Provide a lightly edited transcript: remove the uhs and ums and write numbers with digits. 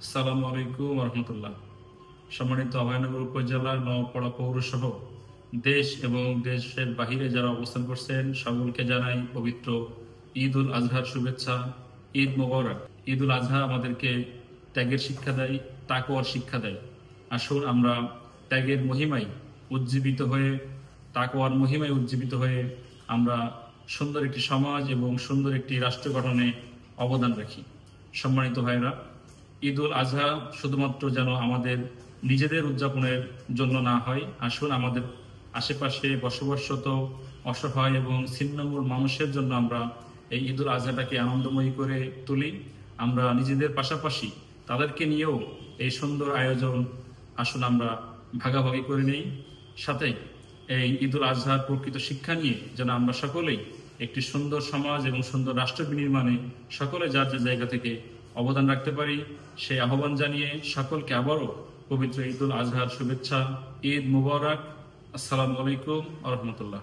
আসসালামু আলাইকুম রহমতুল্লাহ। সম্মানিত অভয়নগর উপজেলার নওপাড়া পৌরসহ দেশ এবং দেশের বাহিরে যারা অবস্থান করছেন সকলকে জানাই পবিত্র ঈদ উল আজহার শুভেচ্ছা। ঈদ মোবারক। ঈদ উল আজহা আমাদেরকে ত্যাগের শিক্ষা দেয়, তাকওয়ার শিক্ষা দেয়। আসুন আমরা ত্যাগের মহিমায় উজ্জীবিত হয়ে, তাকওয়ার মহিমায় উজ্জীবিত হয়ে আমরা সুন্দর একটি সমাজ এবং সুন্দর একটি রাষ্ট্র গঠনে অবদান রাখি। সম্মানিত ভাইরা, ঈদ উল আজহা শুধুমাত্র যেন আমাদের নিজেদের উদযাপনের জন্য না হয়, আসুন আমাদের আশেপাশে বসবাসরত অসহায় এবং ছিন্নমূল মানুষের জন্য আমরা এই ঈদ উল আজহাটাকে আনন্দময়ী করে তুলি। আমরা নিজেদের পাশাপাশি তাদেরকে নিয়েও এই সুন্দর আয়োজন আসুন আমরা ভাগাভাগি করে নেই। সাথে এই ঈদ উল আজহার প্রকৃত শিক্ষা নিয়ে যেন আমরা সকলেই একটি সুন্দর সমাজ এবং সুন্দর রাষ্ট্র বিনির্মাণে সকলে যার যার জায়গা থেকে অবদান রাখতে পারি, সেই আহ্বান জানিয়ে সকলকে আবারও পবিত্র ঈদ উল আজহার শুভেচ্ছা। ঈদ মুবারক। আসসালামু আলাইকুম আ রহমতুল্লাহ।